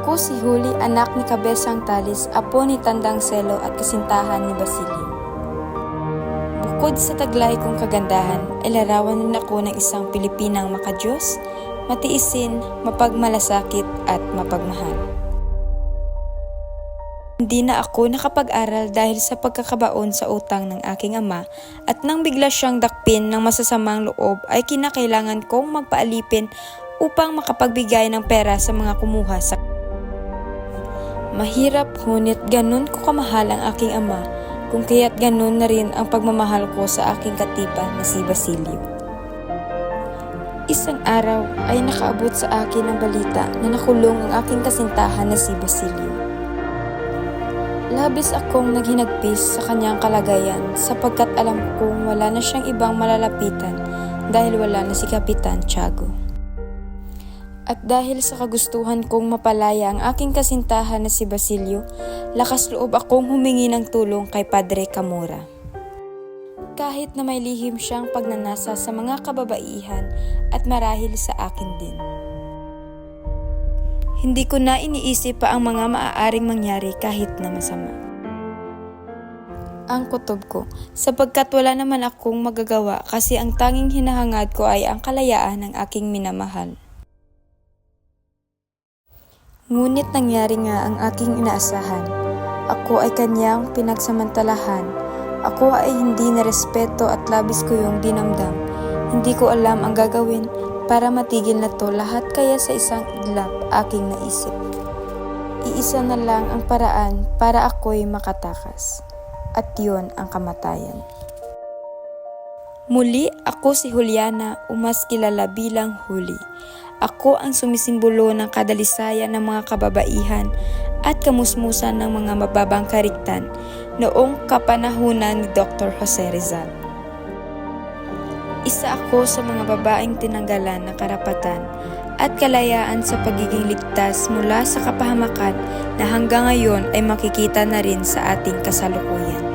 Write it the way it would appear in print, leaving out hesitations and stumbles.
Ako si Huli, anak ni Kabesang Talis, apo ni Tandang Selo at kasintahan ni Basilio. Bukod sa taglay kong kagandahan, ay larawan din ako ng isang Pilipinang makadiyos, matiisin, mapagmalasakit at mapagmahal. Hindi na ako nakapag-aral dahil sa pagkakabaon sa utang ng aking ama at nang bigla siyang dakpin ng masasamang loob ay kinakailangan kong magpaalipin upang makapagbigay ng pera sa mga kumuha sa mahirap, ngunit ganun ko kamahal ang aking ama, kung kaya't ganun na rin ang pagmamahal ko sa aking katipa na si Basilio. Isang araw ay nakaabot sa akin ang balita na nakulong ang aking kasintahan na si Basilio. Labis akong naghinagpis sa kanyang kalagayan sapagkat alam kong wala na siyang ibang malalapitan dahil wala na si Kapitan Tiago. At dahil sa kagustuhan kong mapalaya ang aking kasintahan na si Basilio, lakas loob akong humingi ng tulong kay Padre Camora. Kahit na may lihim siyang pagnanasa sa mga kababaihan at marahil sa akin din. Hindi ko na iniisip pa ang mga maaaring mangyari kahit na masama. Ang kutob ko, sapagkat wala naman akong magagawa kasi ang tanging hinahangad ko ay ang kalayaan ng aking minamahal. Ngunit nangyari nga ang aking inaasahan. Ako ay kanyang pinagsamantalahan. Ako ay hindi narespeto at labis ko yung dinamdam. Hindi ko alam ang gagawin para matigil na to lahat, kaya sa isang iglap aking naisip. Iisa na lang ang paraan para ako'y makatakas. At yun ang kamatayan. Muli, ako si Juliana, o mas kilala bilang Huli. Ako ang sumisimbolo ng kadalisayan ng mga kababaihan at kamusmusan ng mga mababang kariktan noong kapanahunan ni Dr. Jose Rizal. Isa ako sa mga babaeng tinanggalan ng karapatan at kalayaan sa pagiging ligtas mula sa kapahamakan na hanggang ngayon ay makikita na rin sa ating kasalukuyan.